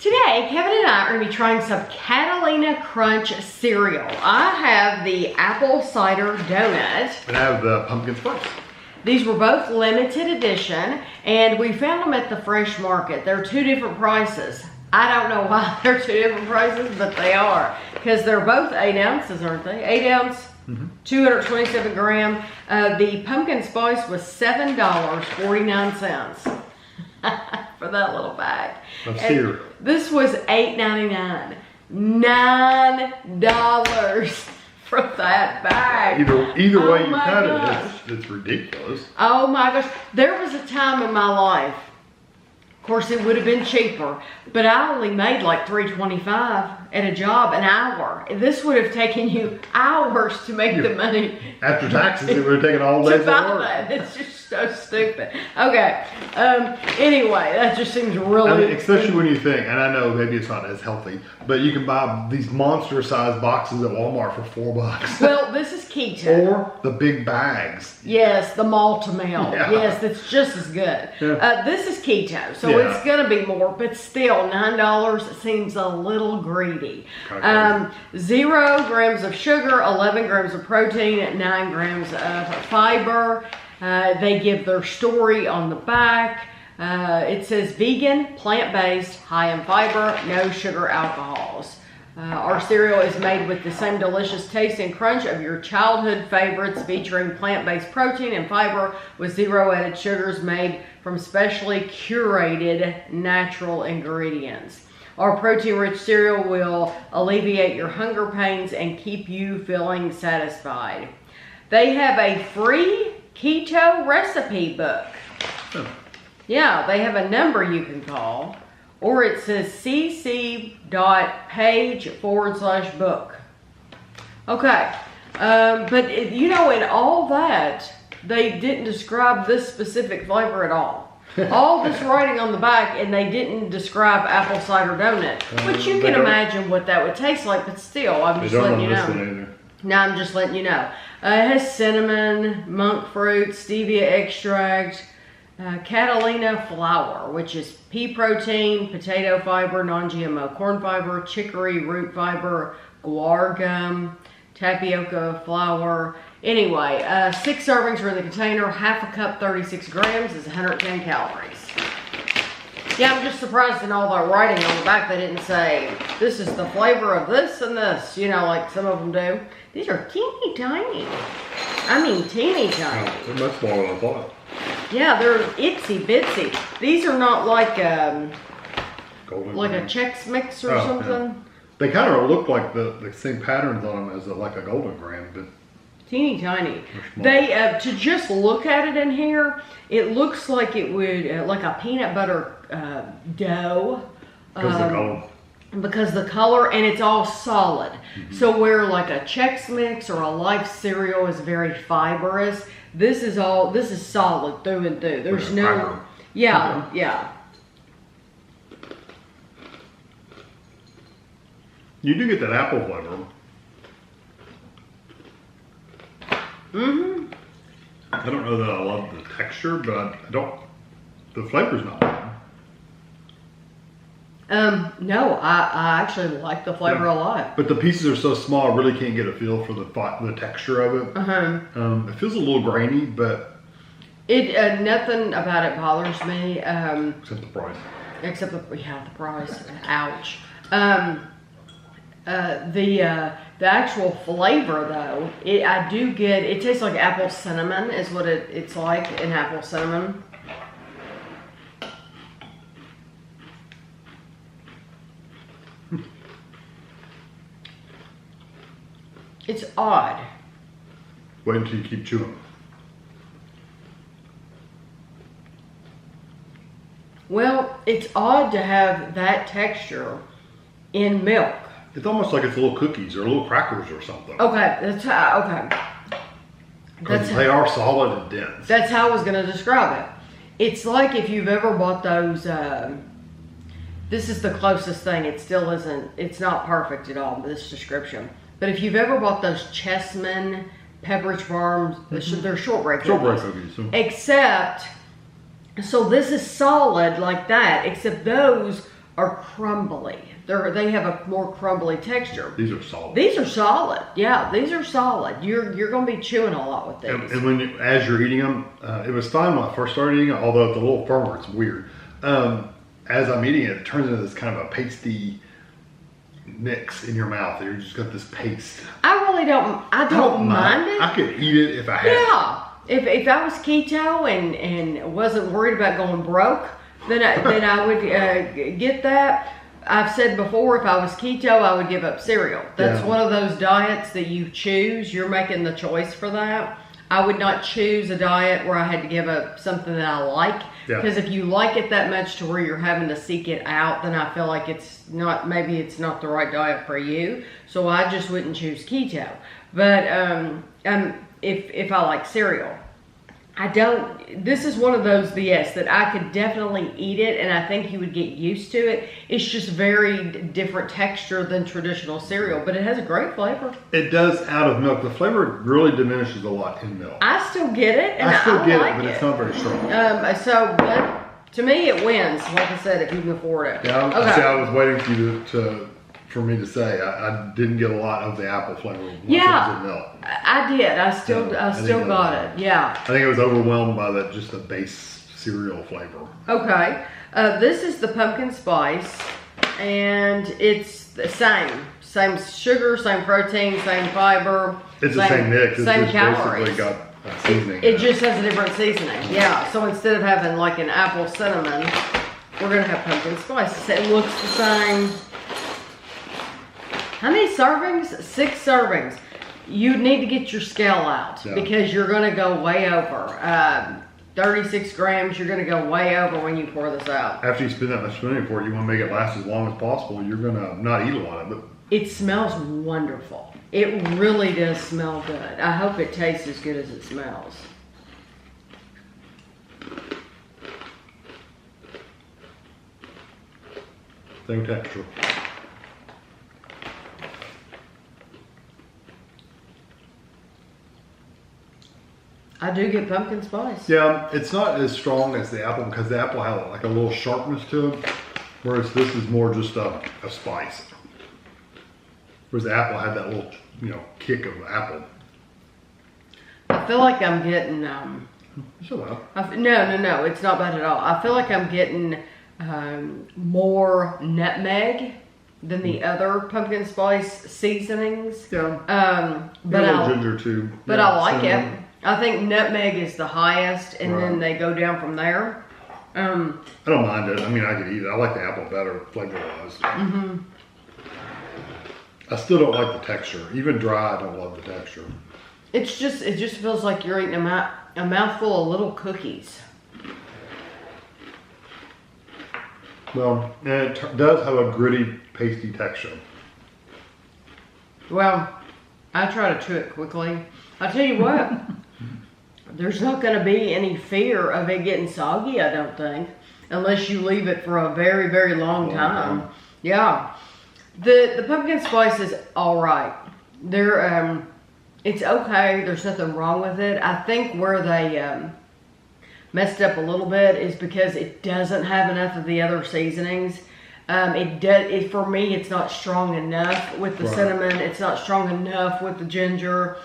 Today, Kevin and I are going to be trying some Catalina Crunch cereal. I have the apple cider donut. And I have the pumpkin spice. These were both limited edition, and we found them at the fresh market. They're two different prices. I don't know why they're two different prices, but they are. Because they're both 8 ounces, aren't they? 8 ounce, 227 gram. The pumpkin spice was $7.49 for that little bag. Of cereal. This was $8.99. $9 for that bag. Either way you my cut gosh. it's ridiculous. Oh my gosh. There was a time in my life, of course it would have been cheaper, but I only made like $3.25 at a job an hour. This would have taken you hours to make the money. After taxes, it would have taken all day to buy that. It's just so stupid. Okay. Anyway, that just seems really. I mean, especially when you think, and I know maybe it's not as healthy, but you can buy these monster-sized boxes at Walmart for $4. Well, this is keto. Or the big bags. Yes, the Malta-Mel. Yeah. Yes, that's just as good. Yeah. This is keto, so it's going to be more, but still, $9 seems a little greedy. 0 grams of sugar, 11 grams of protein, 9 grams of fiber. They give their story on the back. It says vegan, plant-based, high in fiber, no sugar alcohols. Our cereal is made with the same delicious taste and crunch of your childhood favorites, featuring plant-based protein and fiber with 0 added sugars, made from specially curated natural ingredients. Our protein-rich cereal will alleviate your hunger pains and keep you feeling satisfied. They have a free keto recipe book. Oh. Yeah, they have a number you can call, or it says cc.page/book. Okay, but you know, in all that, they didn't describe this specific flavor at all. All this writing on the back, and they didn't describe apple cider donut, which you can imagine what that would taste like, but still, I'm just letting you know. No, I'm just letting you know. It has cinnamon, monk fruit, stevia extract, Catalina flour, which is pea protein, potato fiber, non-GMO corn fiber, chicory root fiber, guar gum, tapioca flour. Anyway, 6 servings are in the container. Half a cup, 36 grams, is 110 calories. Yeah, I'm just surprised in all that writing on the back they didn't say, this is the flavor of this and this, you know, like some of them do. These are teeny tiny. I mean, teeny tiny. Oh, they're much smaller than I thought. Yeah, they're itsy bitsy. These are not like a Chex Mix or something. Yeah. They kind of look like the same patterns on them as like a Golden Graham, but teeny tiny. They to just look at it in here, it looks like it would like a peanut butter dough. Because the color, and it's all solid. So where like a Chex Mix or a Life cereal is very fibrous, this is solid through and through. There's no fiber. Yeah. You do get that apple flavor. I don't know that I love the texture, but the flavor's not bad. No, I actually like the flavor a lot. But the pieces are so small, I really can't get a feel for the texture of it. It feels a little grainy, but nothing about it bothers me. Except the price. Except the price. Ouch. The actual flavor though, I do get. It tastes like apple cinnamon is what it's like, an apple cinnamon. It's odd. Wait until you keep chewing. Well, it's odd to have that texture in milk. It's almost like it's little cookies or little crackers or something. Okay, that's how. Okay. They are solid and dense. That's how I was going to describe it. It's like if you've ever bought those. This is the closest thing. It still isn't. It's not perfect at all. This description. But if you've ever bought those Chessman Pepperidge Farms, they're shortbread cookies. Except, so this is solid like that, except those are crumbly. They have a more crumbly texture. These are solid. These are solid. Yeah, these are solid. You're going to be chewing a lot with these. And when as you're eating them, it was fine when I first started eating it, although it's a little firmer. It's weird. As I'm eating it, it turns into this kind of a pasty mix in your mouth. You're just got this paste. I really don't. I don't mind it. I could eat it if I had. Yeah. If I was keto and wasn't worried about going broke, then I would get that. I've said before, if I was keto, I would give up cereal. That's one of those diets that you choose. You're making the choice for that. I would not choose a diet where I had to give up something that I like. Because if you like it that much to where you're having to seek it out, then I feel like maybe it's not the right diet for you. So I just wouldn't choose keto. But if I like cereal, this is one of those BS that I could definitely eat it and I think you would get used to it. It's just very different texture than traditional cereal, but it has a great flavor. It does out of milk. The flavor really diminishes a lot in milk. I still get it, and I still get like it, but it's not very strong. But to me, it wins. Like I said, if you can afford it. Yeah, okay. See, I was waiting for you for me to say I didn't get a lot of the apple flavor once it was in milk. I did. I still got it. Yeah. I think it was overwhelmed by just the base cereal flavor. Okay. This is the pumpkin spice, and it's the same sugar, same protein, same fiber. It's the same mix. Same it's calories. Basically got seasoning. It just has a different seasoning. Yeah. So instead of having like an apple cinnamon, we're gonna have pumpkin spice. It looks the same. How many servings? 6 servings. You need to get your scale out because you're going to go way over. 36 grams, you're going to go way over when you pour this out. After you spend that much money for it, you want to make it last as long as possible. You're going to not eat a lot of it. It smells wonderful. It really does smell good. I hope it tastes as good as it smells. Same texture. I do get pumpkin spice. Yeah, it's not as strong as the apple because the apple has like a little sharpness to it, whereas this is more just a spice. Whereas the apple had that little, kick of apple. I feel like I'm getting So well. No, it's not bad at all. I feel like I'm getting more nutmeg than the other pumpkin spice seasonings. Yeah. But a little ginger too. But I like it. I think nutmeg is the highest, and then they go down from there. I don't mind it. I mean, I could eat it. I like the apple better flavor-wise. Mm-hmm. I still don't like the texture. Even dry, I don't love the texture. It just feels like you're eating a mouthful of little cookies. Well, and it does have a gritty, pasty texture. Well, I try to chew it quickly. I'll tell you what, there's not going to be any fear of it getting soggy, I don't think, unless you leave it for a very, very long time. Yeah. The pumpkin spice is all right. It's okay. There's nothing wrong with it. I think where they messed up a little bit is because it doesn't have enough of the other seasonings. For me, it's not strong enough with the cinnamon. It's not strong enough with the ginger.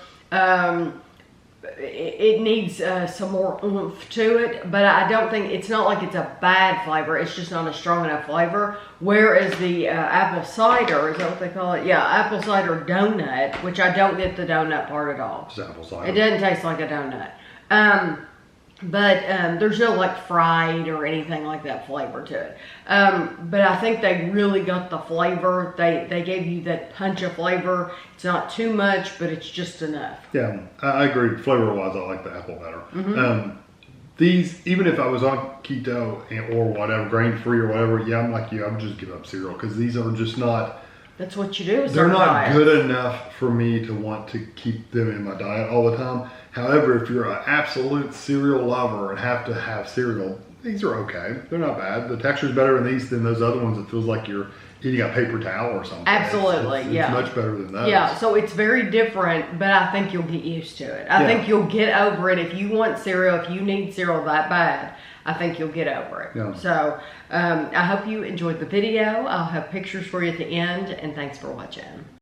It needs some more oomph to it, but I don't think, it's not like it's a bad flavor, it's just not a strong enough flavor. Whereas the apple cider, is that what they call it? Yeah, apple cider donut, which I don't get the donut part at all. It's apple cider. It doesn't taste like a donut. But there's no like fried or anything like that flavor to it. But I think they really got the flavor. They gave you that punch of flavor. It's not too much, but it's just enough. Yeah, I agree. Flavor-wise, I like the apple better. Mm-hmm. These, even if I was on keto or whatever, grain-free or whatever, yeah, I'm like you. I would just give up cereal because these are just not. That's what you do. They're not good enough for me to want to keep them in my diet all the time. However, if you're an absolute cereal lover and have to have cereal, these are okay. They're not bad. The texture's better in these than those other ones. It feels like you're eating a paper towel or something. Absolutely, it's yeah. much better than those. Yeah, so it's very different, but I think you'll get used to it. I think you'll get over it. If you want cereal, if you need cereal that bad, I think you'll get over it. Yeah. So I hope you enjoyed the video. I'll have pictures for you at the end, and thanks for watching.